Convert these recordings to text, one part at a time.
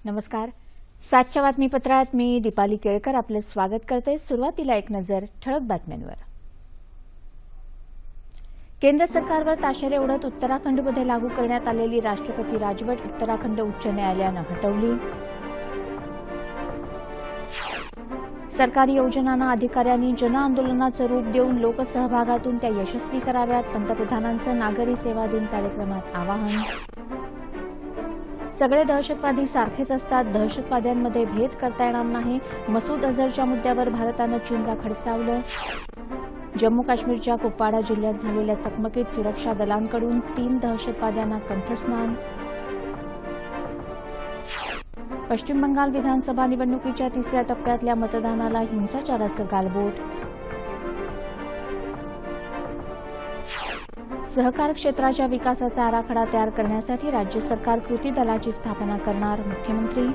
नमस्कार. 7च्या बातमीपत्रात मी दीपाली केळकर आपलं स्वागत करते. सुरुवातीला एक नजर ठळक बातम्यांवर. केंद्र सरकारवर ताशेरे ओढत उत्तराखंडमध्ये लागू करण्यात आलेली राष्ट्रपती राजवट उत्तराखंड उच्च न्यायालयानं हटवली. सरकारी योजनांना अधिकाऱ्यांनी जनआंदोलनाचं रूप देऊन लोकसहभागातून त्या यशस्वी कराव्यात. पंतप्रधानांचं नागरी सेवा दिन कार्यक्रमात आवाहन. सगळे दहशतवादी सारखेच असतात, दहशतवाद्यांमध्ये भेद करता येणार नाही. मसूद अझहरच्या मुद्द्यावर भारतानं चीनला खडसावलं. जम्मू काश्मीरच्या कुपवाडा जिल्ह्यात झालेल्या चकमकीत सुरक्षा दलांकडून 3 दहशतवाद्यांना कंठस्नान. पश्चिम बंगाल विधानसभा निवडणुकीच्या 3ऱ्या टप्प्यातल्या मतदानाला हिंसाचाराचं गालबोट. सहकार क्षेत्राच्या विकासाचा आराखडा तयार करण्यासाठी राज्य सरकार कृती दलाची स्थापना करणार मुख्यमंत्री.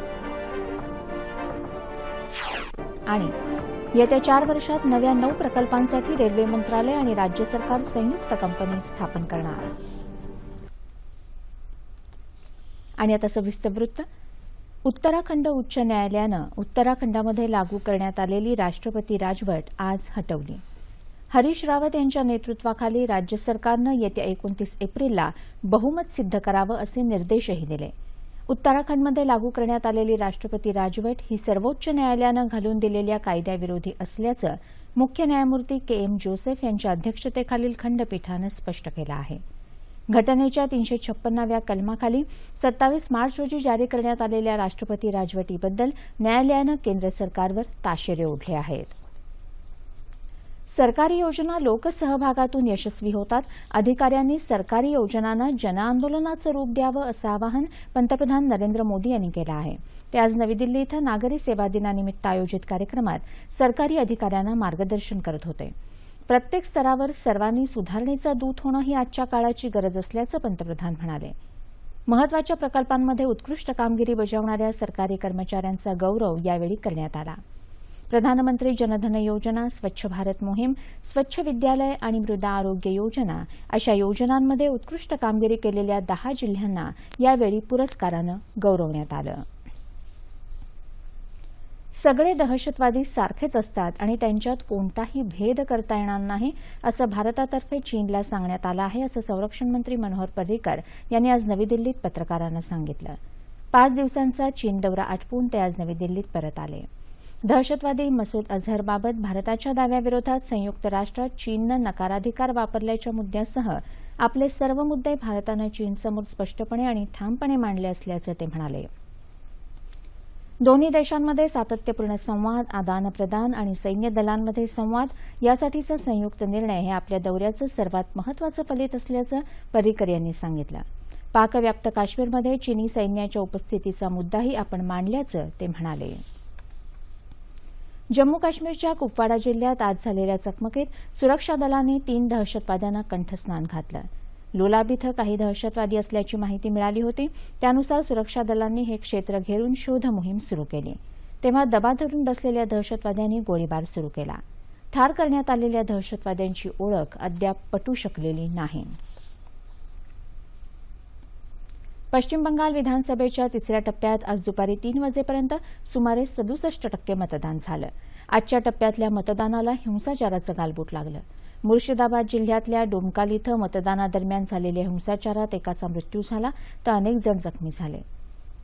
आणि येत्या 4 वर्षात नव्या 9 प्रकल्पांसाठी रेल्वे मंत्रालय आणि राज्य सरकार संयुक्त कंपनी स्थापन करणार. आणि आता सविस्तर वृत्त. उत्तराखंड उच्च न्यायालयानं उत्तराखंडामध्ये लागू करण्यात आलेली राष्ट्रपती राजवट आज हटवली. हरीश रावत यांच्या नेतृत्वाखाली राज्य सरकारनं येत्या 29 एप्रिलला बहुमत सिद्ध करावं असे निर्देशही दिले. उत्तराखंडमध्ये लागू करण्यात आलेली राष्ट्रपती राजवट ही सर्वोच्च न्यायालयानं घालून दिलेल्या कायद्याविरोधी असल्याचं मुख्य न्यायमूर्ती के.एम. जोसेफ यांच्या अध्यक्षतेखालील खंडपीठानं स्पष्ट केलं आहे. घटनेच्या 356व्या कलमाखाली 27 मार्च रोजी जारी करण्यात आलेल्या राष्ट्रपती राजवटीबद्दल न्यायालयानं केंद्र सरकारवर ताशेरे ओढले आहेत. सरकारी योजना लोकसहभागातून यशस्वी होतात. अधिकाऱ्यांनी सरकारी योजनांना जनआंदोलनाचं रूप द्यावं असं आवाहन पंतप्रधान नरेंद्र मोदी यांनी केलं आहे. ते आज नवी दिल्ली इथं नागरी सेवा दिनानिमित्त आयोजित कार्यक्रमात सरकारी अधिकाऱ्यांना मार्गदर्शन करत होते. प्रत्येक स्तरावर सर्वांनी सुधारणेचा दूत होणं ही आजच्या काळाची गरज असल्याचं पंतप्रधान म्हणाले. महत्वाच्या प्रकल्पांमध्ये उत्कृष्ट कामगिरी बजावणाऱ्या सरकारी कर्मचाऱ्यांचा गौरव यावेळी करण्यात आला. प्रधानमंत्री जनधन योजना, स्वच्छ भारत मोहीम, स्वच्छ विद्यालय आणि मृदा आरोग्य योजना अशा योजनांमध्ये उत्कृष्ट कामगिरी केलेल्या 10 जिल्ह्यांना यावेळी पुरस्कारानं गौरवण्यात आलं. सगळे दहशतवादी सारखेच असतात आणि त्यांच्यात कोणताही भेद करता येणार नाही असं भारतातर्फे चीनला सांगण्यात आलं आहे, असं संरक्षण मंत्री मनोहर पर्रिकर यांनी आज नवी दिल्लीत पत्रकारांना सांगितलं. 5 दिवसांचा चीन दौरा आटपून ते आज नवी दिल्लीत परत आले. दहशतवादी मसूद अझहरबाबत भारताच्या दाव्याविरोधात संयुक्त राष्ट्रात चीननं नकाराधिकार वापरल्याच्या मुद्द्यासह आपले सर्व मुद्दे भारतानं चीनसमोर स्पष्टपणे आणि ठामपणे मांडले असल्याचं ते म्हणाले. दोन्ही देशांमध्ये सातत्यपूर्ण संवाद, आदानप्रदान आणि सैन्य दलांमध्ये संवाद यासाठीचा संयुक्त निर्णय हे आपल्या दौऱ्याचं सर्वात महत्वाचं फलित असल्याचं पर्रिकर यांनी सांगितलं. पाकव्याप्त काश्मीरमध्ये चीनी सैन्याच्या उपस्थितीचा मुद्दाही आपण मांडल्याचं ते म्हणाले. जम्मू काश्मीरच्या कुपवाडा जिल्ह्यात आज झालेल्या चकमकीत सुरक्षा दलांनी 3 दहशतवाद्यांना कंठस्नान घातलं. लोलाब इथं काही दहशतवादी असल्याची माहिती मिळाली होती. त्यानुसार सुरक्षा दलांनी हे क्षेत्र घेरून शोध मोहीम सुरू केली. तेव्हा दबा धरून बसलेल्या दहशतवाद्यांनी गोळीबार सुरू केला. ठार करण्यात आलेल्या दहशतवाद्यांची ओळख अद्याप पटू शकलेली नाही. पश्चिम बंगाल विधानसभेच्या 3ऱ्या टप्प्यात आज दुपारी 3 वाजेपर्यंत सुमारे 67% मतदान झालं. आजच्या टप्प्यातल्या मतदानाला हिंसाचाराचं गालबोट लागलं. मुर्शिदाबाद जिल्ह्यातल्या डोमकाल इथं मतदानादरम्यान झालेल्या हिंसाचारात एकाचा मृत्यू झाला तर अनेक जण जखमी झाले.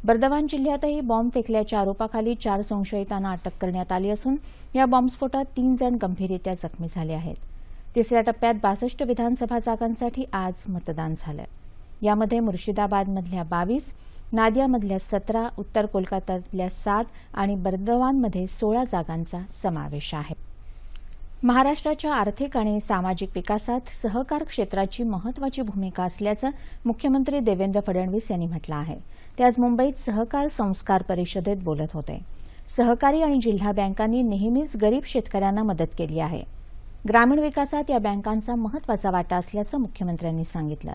बर्दवान जिल्ह्यातही बॉम्ब फेकल्याच्या आरोपाखाली 4 संशयितांना अटक करण्यात आली असून या बॉम्बस्फोटात 3 जण गंभीररित्या जखमी झाले आहेत. 3ऱ्या टप्प्यात 62 विधानसभा जागांसाठी आज मतदान झालं. यामध्ये मुर्शिदाबादमधल्या 22, नादियामधल्या 17, उत्तर कोलकात्यातल्या 7 आणि बर्दवानमध्ये 16 जागांचा समावेश आहे. महाराष्ट्राच्या आर्थिक आणि सामाजिक विकासात सहकार क्षेत्राची महत्वाची भूमिका असल्याचं मुख्यमंत्री देवेंद्र फडणवीस यांनी म्हटलं आहे. ते आज मुंबईत सहकार संस्कार परिषदेत बोलत होते. सहकारी आणि जिल्हा बँकांनी नेहमीच गरीब शेतकऱ्यांना मदत केली आहे. ग्रामीण विकासात या बँकांचा महत्वाचा वाटा असल्याचं मुख्यमंत्र्यांनी सांगितलं.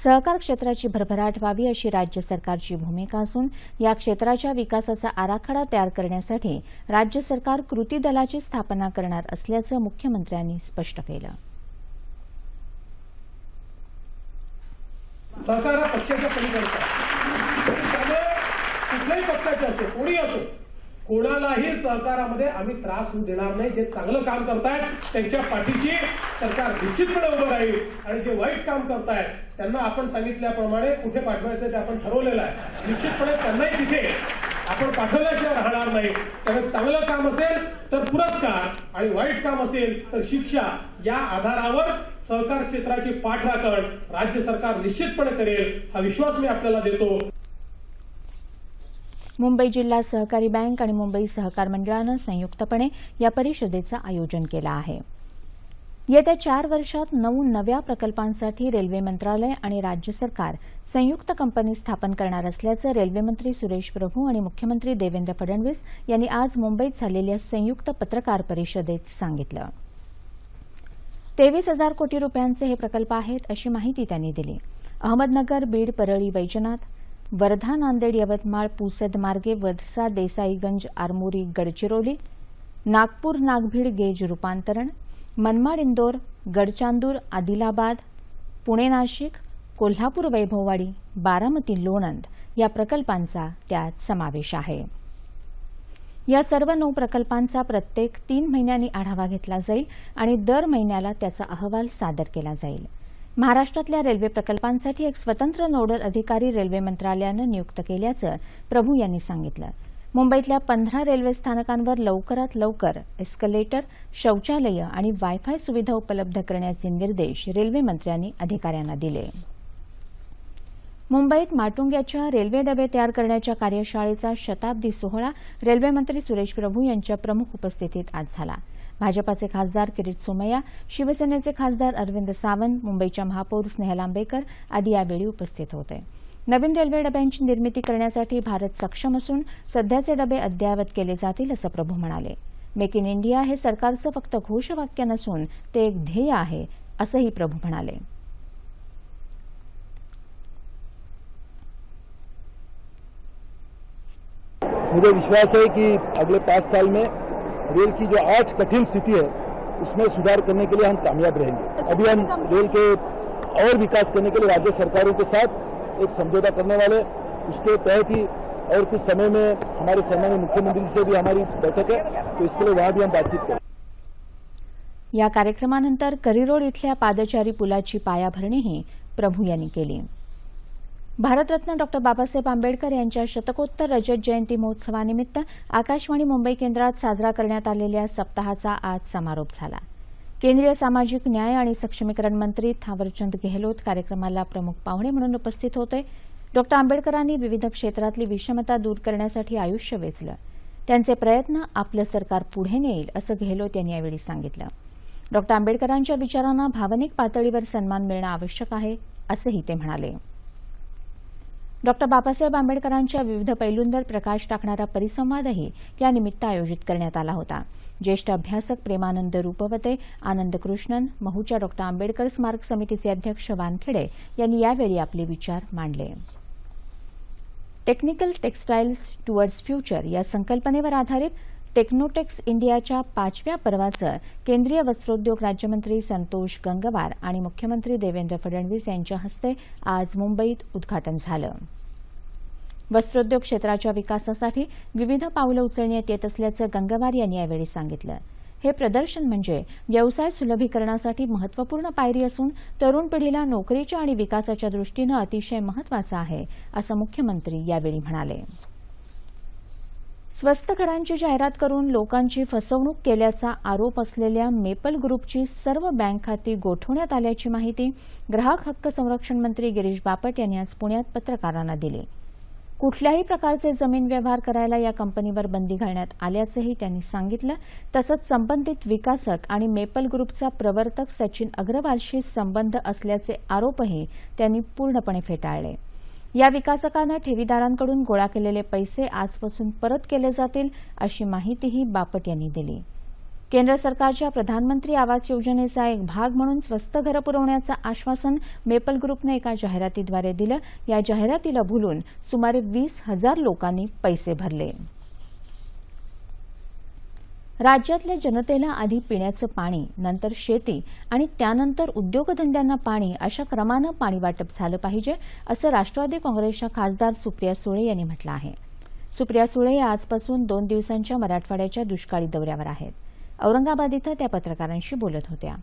सहकार क्षेत्राची भरभराट व्हावी अशी राज्य सरकारची भूमिका असून या क्षेत्राच्या विकासाचा आराखडा तयार करण्यासाठी राज्य सरकार कृती दलाची स्थापना करणार असल्याचं मुख्यमंत्र्यांनी स्पष्ट केलं. सहकार हा पक्षाच्या पलीकडचा, त्यामुळे कुठल्याही पक्षाचे असो, कोणी असो, कोणालाही सहकारामध्ये आम्ही त्रास होऊ देणार नाही. जे चांगलं काम करतायत त्यांच्या पाठीशी सरकार निश्चितपणे उभं राहील आणि जे वाईट काम करतायत त्यांना आपण सांगितल्याप्रमाणे कुठे पाठवायचं ते आपण ठरवलेलं आहे. निश्चितपणे त्यांनाही तिथे आपण पाठवल्याशिवाय राहणार नाही. त्यामुळे चांगलं काम असेल तर पुरस्कार आणि वाईट काम असेल तर शिक्षा, या आधारावर सहकार क्षेत्राची पाठराखण राज्य सरकार निश्चितपणे करेल, हा विश्वास मी आपल्याला देतो. मुंबई जिल्हा सहकारी बँक आणि मुंबई सहकार मंडळानं संयुक्तपणे या परिषदेचं आयोजन केलं आहे. येत्या 4 वर्षात 9 नव्या प्रकल्पांसाठी रेल्वे मंत्रालय आणि राज्य सरकार संयुक्त कंपनी स्थापन करणार असल्याचं रेल्वे मंत्री सुरेश प्रभू आणि मुख्यमंत्री देवेंद्र फडणवीस यांनी आज मुंबईत झालेल्या संयुक्त पत्रकार परिषदेत सांगितलं. 23,000 कोटी रुपयांचे हे प्रकल्प आहेत अशी माहिती त्यांनी दिली. अहमदनगर, बीड, परळी, वैजनाथ, वर्धा, नांदेड, यवतमाळ, पुसद मार्गे वदसा, देसाईगंज, आरमोरी, गडचिरोली, नागपूर, नागभीड गेज रूपांतरण, मनमाड, इंदोर, गडचांदूर, आदिलाबाद, पुणे, नाशिक, कोल्हापूर, वैभववाडी, बारामती, लोणंद या प्रकल्पांचा त्यात समावेश आहे. या सर्व 9 प्रकल्पांचा प्रत्येक 3 महिन्यांनी आढावा घेतला जाईल आणि दर महिन्याला त्याचा अहवाल सादर केला जाईल. महाराष्ट्रातल्या रेल्वे प्रकल्पांसाठी एक स्वतंत्र नोडल अधिकारी रेल्वे मंत्रालयानं नियुक्त केल्याचं प्रभू यांनी सांगितलं. मुंबईतल्या 15 रेल्वे स्थानकांवर लवकरात लवकर एस्कलेटर, शौचालयं आणि वायफाय सुविधा उपलब्ध करण्याचे निर्देश रेल्वे मंत्र्यांनी अधिकाऱ्यांना दिले. मुंबईत माटुंग्याच्या रेल्वे डबे तयार करण्याच्या कार्यशाळेचा शताब्दी सोहळा रेल्वे मंत्री सुरेश प्रभू यांच्या प्रमुख उपस्थितीत आज झाला. भाजपाचे खासदार किरीट सोमय्या, शिवसेनेचे खासदार अरविंद सावंत, मुंबईच्या महापौर स्नेहल आंबेकर आदी यावेळी उपस्थित होते. नवीन रेल्वे डब्यांची निर्मिती करण्यासाठी भारत सक्षम असून सध्याचे डबे अद्ययावत केले जातील असं प्रभू म्हणाले. मेक इन इंडिया हे सरकारचं फक्त घोषवाक्य नसून ते एक ध्येय आहे असंही प्रभू म्हणाले. मुझे विश्वास है कि अगले 5 साल में रेल की जो आज कठिन स्थिति है उसमें सुधार करने के लिए हम कामयाब रहेंगे. अभी हम रेल के और विकास करने के लिए राज्य सरकारों के साथ एक समझौता करने वाले, उसके तहत ही और कुछ समय में हमारे सम्मानीय मुख्यमंत्री से भी हमारी बैठक है, तो इसके लिए वहां भी हम बातचीत करें. या कार्यक्रमानंतर करिरोड इथल्या पादचारी पुलाची पायाभरणीही प्रभू यांनी केली. भारतरत्न डॉ. बाबासाहेब आंबेडकर यांच्या शतकोत्तर रजत जयंती महोत्सवानिमित्त आकाशवाणी मुंबई केंद्रात साजरा करण्यात आलेल्या सप्ताहाचा आज समारोप झाला. केंद्रीय सामाजिक न्याय आणि सक्षमीकरण मंत्री थावरचंद गेहलोत कार्यक्रमाला प्रमुख पाहुणे म्हणून उपस्थित होते. डॉ. आंबेडकरांनी विविध क्षेत्रातली विषमता दूर करण्यासाठी आयुष्य वेचलं. त्यांचे प्रयत्न आपलं सरकार पुढे नेईल असं गेहलोत यांनी यावेळी सांगितलं. डॉ. आंबेडकरांच्या विचारांना भावनिक पातळीवर सन्मान मिळणं आवश्यक आहे असंही ते म्हणाले. डॉ. बाबासाहेब आंबेडकरांच्या विविध पैलूंवर प्रकाश टाकणारा परिसंवादही यानिमित्त आयोजित करण्यात आला होता. ज्येष्ठ अभ्यासक प्रेमानंद रूपवते, आनंद कृष्णन, महूच्या डॉ. आंबेडकर स्मारक समितीचे अध्यक्ष वानखेडे यांनी यावेळी आपले विचार मांडले. टेक्निकल टेक्सटाईल्स टुवर्ड्स फ्युचर या संकल्पनेवर आधारित टेक्नोटेक्स इंडियाच्या 5व्या पर्वाचं केंद्रीय वस्त्रोद्योग राज्यमंत्री संतोष गंगवार आणि मुख्यमंत्री देवेंद्र फडणवीस यांच्या हस्ते आज मुंबईत उद्घाटन झालं. वस्त्रोद्योग क्षेत्राच्या विकासासाठी विविध पावलं उचलण्यात येत असल्याचं गंगवार यांनी यावेळी सांगितलं. हे प्रदर्शन म्हणजे व्यवसाय सुलभीकरणासाठी महत्त्वपूर्ण पायरी असून तरुण पिढीला नोकरीच्या आणि विकासाच्या दृष्टीनं अतिशय महत्त्वाचं आहे असं मुख्यमंत्री यावेळी म्हणाले. स्वस्त घरांची जाहिरात करून लोकांची फसवणूक केल्याचा आरोप असलेल्या मेपल ग्रुपची सर्व बँक खाती गोठवण्यात आल्याची माहिती ग्राहक हक्क संरक्षण मंत्री गिरीश बापट यांनी आज पुण्यात पत्रकारांना दिली. कुठल्याही प्रकारचे जमीन व्यवहार करायला या कंपनीवर बंदी घालण्यात आल्याचंही त्यांनी सांगितलं. तसंच संबंधित विकासक आणि मेपल ग्रुपचा प्रवर्तक सचिन अग्रवालशी संबंध असल्याचे आरोपही त्यांनी पूर्णपणे फेटाळले. या विकासकांना ठेवीदारांकडून गोळा केलेले पैसे आजपासून परत केले जातील अशी माहितीही बापट यांनी दिली. केंद्र सरकारच्या प्रधानमंत्री आवास योजनेचा एक भाग म्हणून स्वस्त घरं पुरवण्याचं आश्वासन मेपल ग्रुपने एका जाहिरातीद्वारे दिलं. या जाहिरातीला भुलून सुमारे 20,000 लोकांनी पैसे भरले. राज्यातल्या जनतेला आधी पिण्याचं पाणी, नंतर शेती आणि त्यानंतर उद्योगधंद्यांना पाणी अशा क्रमानं पाणी वाटप झालं पाहिजे असं राष्ट्रवादी काँग्रेसच्या खासदार सुप्रिया सुळे यांनी म्हटलं आहे. सुप्रिया सुळे या आजपासून 2 दिवसांच्या मराठवाड्याच्या दुष्काळी दौऱ्यावर आहेत. औरंगाबाद इथं त्या पत्रकारांशी बोलत होत्या.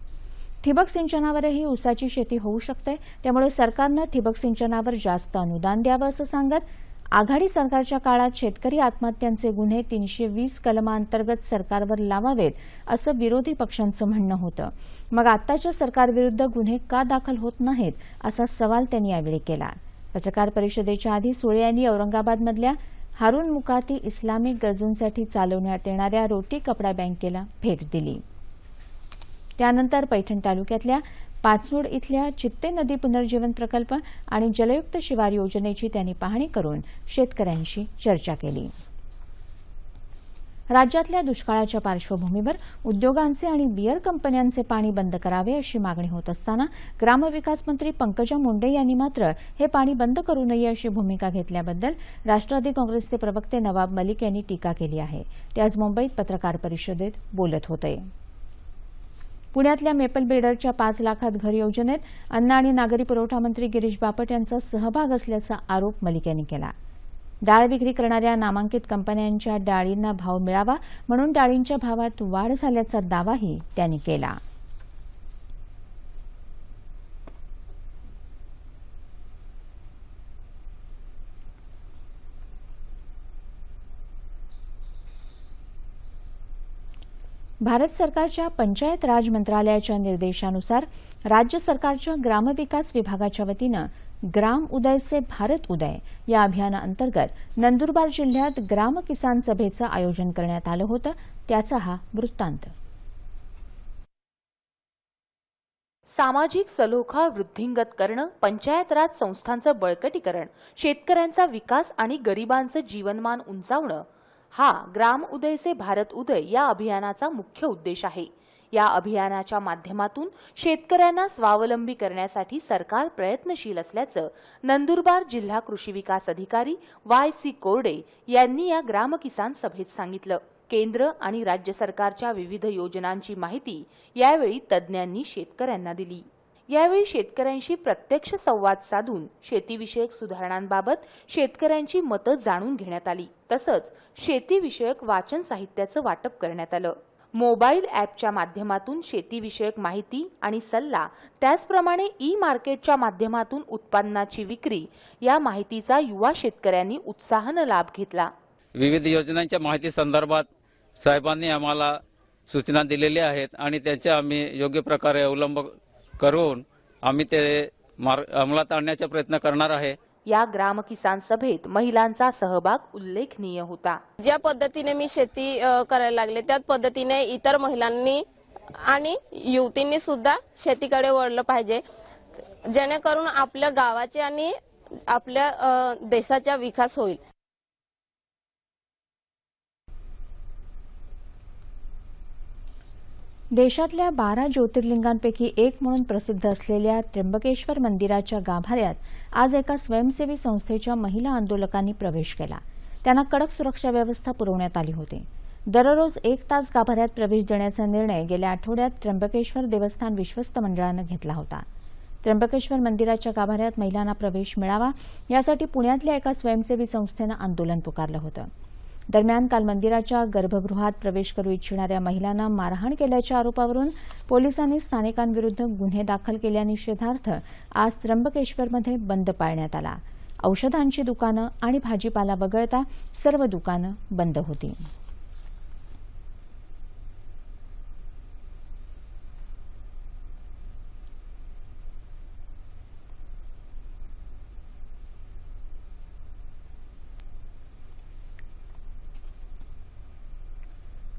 ठिबक सिंचनावरही ऊसाची शेती होऊ शकते, त्यामुळे सरकारनं ठिबक सिंचनावर जास्त अनुदान द्यावं असं सांगत आघाडी सरकारच्या काळात शेतकरी आत्महत्यांचे गुन्हे 320 कलमांतर्गत सरकारवर लावावेत असं विरोधी पक्षांचं म्हणणं होतं. मग आताच्या सरकारविरुद्ध गुन्हे का दाखल होत नाहीत असा सवाल त्यांनी यावेळी केला. पत्रकार परिषदेच्या आधी सुळे यांनी औरंगाबादमधल्या हारून मुकाती इस्लामिक गरजूंसाठी चालवण्यात येणाऱ्या रोटी कपडा बँकेला भेट दिली. त्यानंतर पैठण तालुक्यातल्या पाचनोड इथल्या चित्ते नदी पुनर्जीवन प्रकल्प आणि जलयुक्त शिवार योजनेची त्यांनी पाहणी करून शेतकऱ्यांशी चर्चा केली. राज्यातल्या दुष्काळाच्या पार्श्वभूमीवर उद्योगांचे आणि बियर कंपन्यांचे पाणी बंद करावे अशी मागणी होत असताना ग्रामविकास मंत्री पंकजा मुंडे यांनी मात्र हे पाणी बंद करू नये अशी भूमिका घेतल्याबद्दल राष्ट्रवादी काँग्रेसचे प्रवक्ते नवाब मलिक यांनी टीका केली आहे. ते आज मुंबईत पत्रकार परिषदेत बोलत होते. पुण्यातल्या मेपल बिल्डरच्या 5 लाखात घर योजनेत अन्न आणि नागरी पुरवठा मंत्री गिरीश बापट यांचा सहभाग असल्याचा आरोप मलिक यांनी केला. डाळ विक्री करणाऱ्या नामांकित कंपन्यांच्या डाळींना भाव मिळावा म्हणून डाळींच्या भावात वाढ झाल्याचा दावाही त्यांनी केला. भारत सरकारच्या पंचायत राज मंत्रालयाच्या निर्देशानुसार राज्य सरकारच्या ग्रामविकास विभागाच्या वतीनं ग्राम उदय से भारत उदय या अभियानाअंतर्गत नंदुरबार जिल्ह्यात ग्राम किसान सभेचं आयोजन करण्यात आलं होतं. त्याचा हा वृत्तांत. सामाजिक सलोखा वृद्धिंगत करणं, पंचायत राज संस्थांचं बळकटीकरण, शेतकऱ्यांचा विकास आणि गरिबांचं जीवनमान उंचावणं हा ग्राम उदय से भारत उदय या अभियानाचा मुख्य उद्देश आहे. या अभियानाच्या माध्यमातून शेतकऱ्यांना स्वावलंबी करण्यासाठी सरकार प्रयत्नशील असल्याचं नंदुरबार जिल्हा कृषी विकास अधिकारी YC कोरडे यांनी या ग्राम किसान सभेत सांगितलं. केंद्र आणि राज्य सरकारच्या विविध योजनांची माहिती यावेळी तज्ज्ञांनी शेतकऱ्यांना दिली. यावेळी शेतकऱ्यांशी प्रत्यक्ष संवाद साधून शेतीविषयक सुधारणांबाबत शेतकऱ्यांची मतं जाणून घेण्यात आली. तसंच शेतीविषयक वाचन साहित्याचं वाटप करण्यात आलं. मोबाईल ॲपच्या माध्यमातून शेतीविषयक माहिती आणि सल्ला, त्याचप्रमाणे ई-मार्केटच्या माध्यमातून उत्पन्नाची विक्री या माहितीचा युवा शेतकऱ्यांनी उत्साहानं लाभ घेतला. विविध योजनांच्या माहिती संदर्भात साहेबांनी आम्हाला सूचना दिलेल्या आहेत आणि त्याचे आम्ही योग्य प्रकारे अवलंब करून आम्ही ते अंमलात आणण्याचा प्रयत्न करणार आहे. या ग्राम किसान सभेत महिलांचा सहभाग उल्लेखनीय होता. ज्या पद्धतीने मी शेती करायला लागले त्याच पद्धतीने इतर महिलांनी आणि युवतींनी सुद्धा शेतीकडे वळलं पाहिजे, जेणेकरून आपल्या गावाचे आणि आपल्या देशाचा विकास होईल. देशातल्या 12 ज्योतिर्लिंगांपैकी एक म्हणून प्रसिद्ध असलेल्या त्र्यंबकेश्वर मंदिराच्या गाभाऱ्यात आज एका स्वयंसेवी संस्थेच्या महिला आंदोलकांनी प्रवेश केला. त्यांना कडक सुरक्षा व्यवस्था पुरवण्यात आली होती. दररोज 1 तास गाभाऱ्यात प्रवेश देण्याचा निर्णय गेल्या आठवड्यात त्र्यंबकेश्वर देवस्थान विश्वस्त मंडळानं घेतला होता. त्र्यंबकेश्वर मंदिराच्या गाभाऱ्यात महिलांना प्रवेश मिळावा यासाठी पुण्यातल्या एका स्वयंसेवी संस्थेनं आंदोलन पुकारलं होतं. दरम्यान काल मंदिराच्या गर्भगृहात प्रवेश करू इच्छिणाऱ्या महिलांना मारहाण केल्याच्या आरोपावरून पोलिसांनी स्थानिकांविरुद्ध गुन्हे दाखल केल्यानिषेधार्थ आज त्र्यंबकेश्वरमध्ये बंद पाळण्यात आला. औषधांची दुकानं आणि भाजीपाला वगळता सर्व दुकानं बंद होती.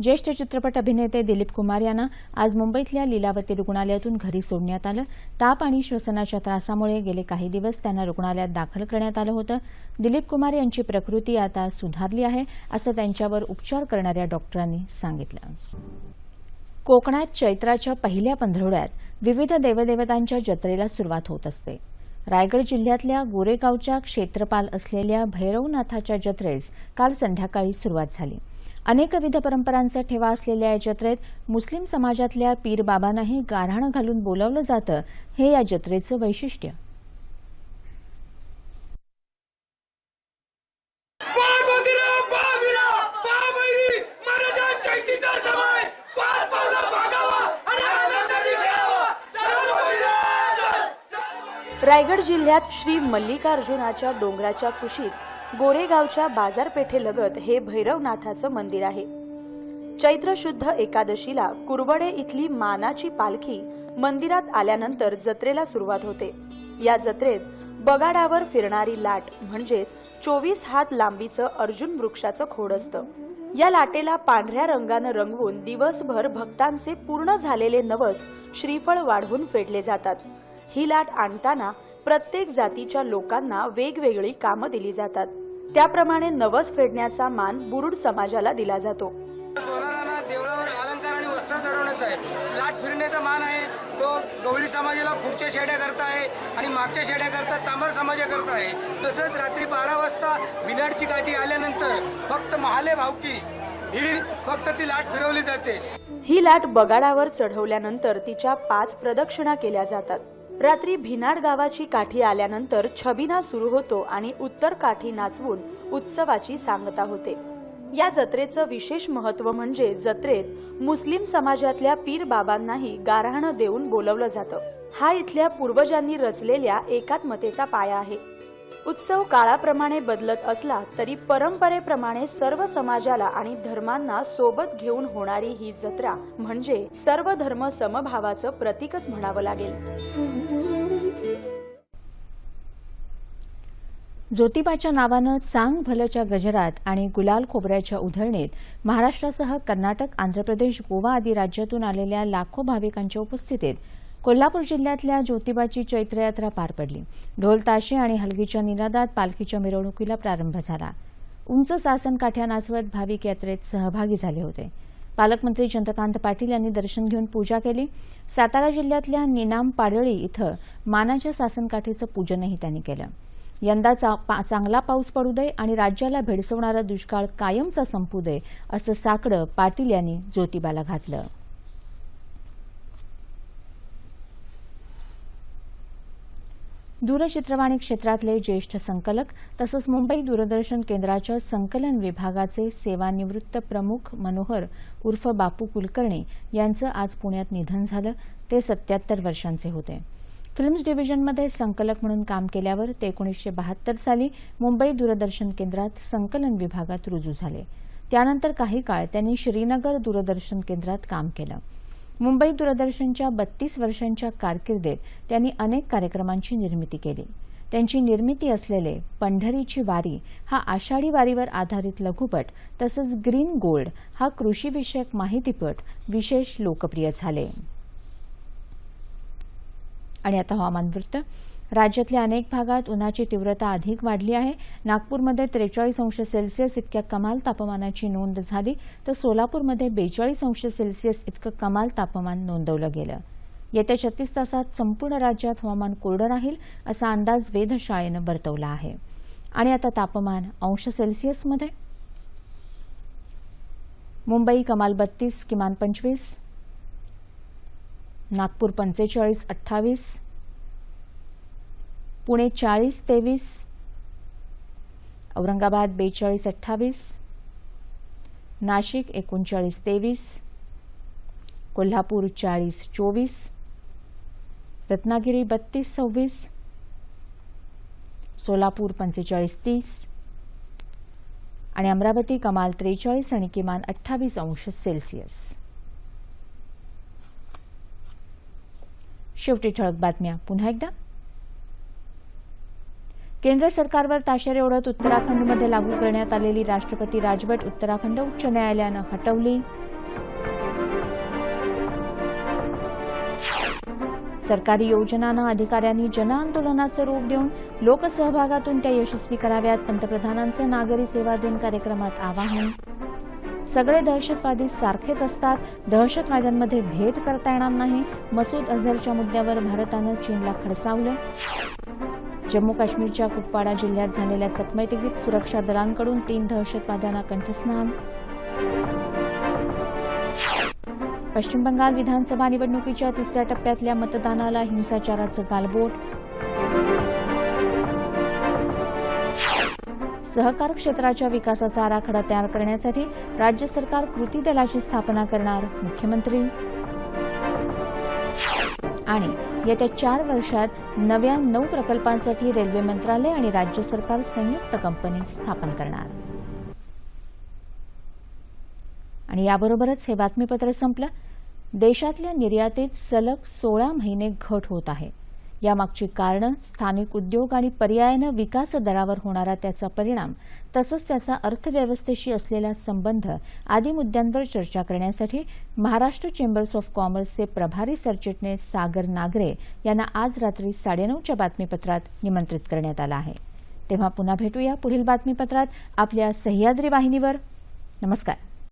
ज्येष्ठ चित्रपट अभिनेते दिलीप कुमार यांना आज मुंबईतल्या लीलावती रुग्णालयातून घरी सोडण्यात आलं. ताप आणि श्वसनाच्या त्रासामुळे गेले काही दिवस त्यांना रुग्णालयात दाखल करण्यात आलं होतं. दिलीप कुमार यांची प्रकृती आता सुधारली आहे असं त्यांच्यावर उपचार करणाऱ्या डॉक्टरांनी सांगितलं. कोकणात चैत्राच्या पहिल्या पंधरवड्यात विविध देवदेवतांच्या जत्रेला सुरुवात होत असते. रायगड जिल्ह्यातल्या गोरेगावच्या क्षेत्रपाल असलेल्या भैरवनाथाच्या जत्रेस काल संध्याकाळी सुरुवात झाली. अनेकविध परंपरांचा ठेवा असलेल्या या जत्रेत मुस्लिम समाजातल्या पीर बाबांनाही गाऱ्हाणं घालून बोलावलं जातं. हे या जत्रेचं वैशिष्ट्य. रायगड जिल्ह्यात श्री मल्लिकार्जुनाच्या डोंगराच्या कुशीत गोरेगावच्या बाजारपेठेलगत हे भैरवनाथाचं मंदिर आहे. चैत्र शुद्ध एकादशीला कुरवडे इथली मानाची पालखी मंदिरात आल्यानंतर जत्रेला सुरुवात होते. या जत्रेत बगाडावर फिरणारी लाट म्हणजेच 24 हात लांबीचं अर्जुन वृक्षाचं खोड असतं. या लाटेला पांढऱ्या रंगानं रंगवून दिवसभर भक्तांचे पूर्ण झालेले नवस श्रीफळ वाढवून फेडले जातात. ही लाट आणताना प्रत्येक जातीच्या लोकांना वेगवेगळी कामं दिली जातात. त्याप्रमाणे नवस फेडण्याचा मान बुरुड समाजाला दिला जातो. सोनारांना देवळावर अलंकार आणि वस्त्र चढवण्याचा आहे. लाट फिरण्याचा मान आहे तो गवळी समाजाला पुढच्या शेड्या करता आहे आणि मागच्या शेड्या करता चांभार समाजा करता आहे. तसंच रात्री 12 वाजता विनाडची काठी आल्यानंतर फक्त महाले भावकी ही फक्त ती लाट फिरवली जाते. ही लाट बगाडावर चढवल्यानंतर तिच्या 5 प्रदक्षिणा केल्या जातात. रात्री भिनाड गावाची काठी आल्यानंतर छबिना सुरू होतो आणि उत्तर काठी नाचवून उत्सवाची सांगता होते. या जत्रेचं विशेष महत्त्व म्हणजे जत्रेत मुस्लिम समाजातल्या पीर बाबांनाही गारहाणं देऊन बोलवलं जातं. हा इथल्या पूर्वजांनी रचलेल्या एकात्मतेचा पाया आहे. उत्सव काळाप्रमाणे बदलत असला तरी परंपरेप्रमाणे सर्व समाजाला आणि धर्मांना सोबत घेऊन होणारी ही जत्रा म्हणजे सर्व धर्म समभावाचं प्रतीकच म्हणावं लागेल. ज्योतिबाच्या नावानं चांग भलच्या गजरात आणि गुलाल खोबऱ्याच्या उधळणीत महाराष्ट्रासह कर्नाटक, आंध्र प्रदेश, गोवा आदी राज्यातून आलेल्या लाखो भाविकांच्या उपस्थितीत कोल्हापूर जिल्ह्यातल्या ज्योतिबाची चैत्रयात्रा पार पडली. ढोल ताशे आणि हलगीच्या निनादात पालखीच्या मिरवणुकीला प्रारंभ झाला. उंच सासन काठ्या नाचवत भाविक यात्रेत सहभागी झाले होते. पालकमंत्री चंद्रकांत पाटील यांनी दर्शन घेऊन पूजा केली. सातारा जिल्ह्यातल्या निनाम पाडळी इथं मानाच्या सासनकाठीचं पूजनही त्यांनी केलं. यंदा चांगला पाऊस पडू दे आणि राज्याला भेडसवणारा दुष्काळ कायमचा संपू दे असं साकडं पाटील यांनी ज्योतिबाला घातलं. दूरचित्रवाणी क्षेत्रातले ज्येष्ठ संकलक तसंच मुंबई दूरदर्शन केंद्राच्या संकलन विभागाचे सेवानिवृत्त प्रमुख मनोहर उर्फ बापू कुलकर्णी यांचं आज पुण्यात निधन झालं. ते 77 वर्षांचे होते. फिल्म्स डिव्हिजनमध्ये संकलक म्हणून काम केल्यावर ते 1972 साली मुंबई दूरदर्शन केंद्रात संकलन विभागात रुजू झाले. त्यानंतर काही काळ त्यांनी श्रीनगर दूरदर्शन केंद्रात काम केलं. मुंबई दूरदर्शनच्या 32 वर्षांच्या कारकिर्दीत त्यांनी अनेक कार्यक्रमांची निर्मिती केली. त्यांची निर्मिती असलेले पंढरीची वारी हा आषाढी वारीवर आधारित लघुपट तसंच ग्रीन गोल्ड हा कृषीविषयक माहितीपट विशेष लोकप्रिय झाले. आणि आता हवामान वृत्त. राज्यातल्या अनेक भागात उन्हाची तीव्रता अधिक वाढली आहे. नागपूरमध्ये 43 अंश सेल्सिअस इतक्या कमाल तापमानाची नोंद झाली तर सोलापूरमध्ये 42 अंश सेल्सिअस इतकं कमाल तापमान नोंदवलं गेलं. येत्या 36 तासात संपूर्ण राज्यात हवामान कोरडं राहील असा अंदाज वेधशाळेनं वर्तवला आहे. आणि आता तापमान अंश सेल्सिअसमध्ये. मुंबई कमाल 32, किमान 25. नागपूर 45-28, पुणे 40-23, औरंगाबाद 42-28, नाशिक 39-23, कोल्हापूर 40-24, रत्नागिरी 32-26, सोलापूर 45-30 आणि अमरावती कमाल 43 आणि किमान 28 अंश सेल्सिअस. शेवटी ठळक बातम्या पुन्हा एकदा. केंद्र सरकारवर ताशेरे ओढत उत्तराखंडमध्ये लागू करण्यात आलेली राष्ट्रपती राजवट उत्तराखंड उच्च न्यायालयानं हटवली. सरकारी योजनांना अधिकाऱ्यांनी जनआंदोलनाचं रूप देऊन लोकसहभागातून त्या यशस्वी कराव्यात. पंतप्रधानांचं नागरी सेवा दिन कार्यक्रमात आवाहन. सगळे दहशतवादी सारखेच असतात, दहशतवाद्यांमध्ये भेद करता येणार नाही. मसूद अझहरच्या मुद्द्यावर भारतानं चीनला खडसावलं. जम्मू काश्मीरच्या कुपवाडा जिल्ह्यात झालेल्या चकमकीत सुरक्षा दलांकडून 3 दहशतवाद्यांना कंठस्नान. पश्चिम बंगाल विधानसभा निवडणुकीच्या 3ऱ्या टप्प्यातल्या मतदानाला हिंसाचाराचं गालबोट. सहकार क्षेत्राच्या विकासाचा आराखडा तयार करण्यासाठी राज्य सरकार कृती दलाची स्थापना करणार मुख्यमंत्री. आणि येत्या 4 वर्षात नव्या 9 प्रकल्पांसाठी रेल्वे मंत्रालय आणि राज्य सरकार संयुक्त कंपनी स्थापन करणार. आणि याबरोबरच हे बातमीपत्र संपलं. देशातल्या निर्यातीत सलग 16 महिने घट होत आहे. यामागची कारणं, स्थानिक उद्योग आणि पर्यायानं विकास दरावर होणारा त्याचा परिणाम तसंच त्याचा अर्थव्यवस्थेशी असलेला संबंध आदी मुद्द्यांवर चर्चा करण्यासाठी महाराष्ट्र चेंबर्स ऑफ कॉमर्सचे प्रभारी सरचिटणीस सागर नागरे यांना आज रात्री 9:30च्या बातमीपत्रात निमंत्रित करण्यात आलं आहे. तेव्हा पुन्हा भेटूया पुढील बातमीपत्रात आपल्या सह्याद्री वाहिनीवर. नमस्कार.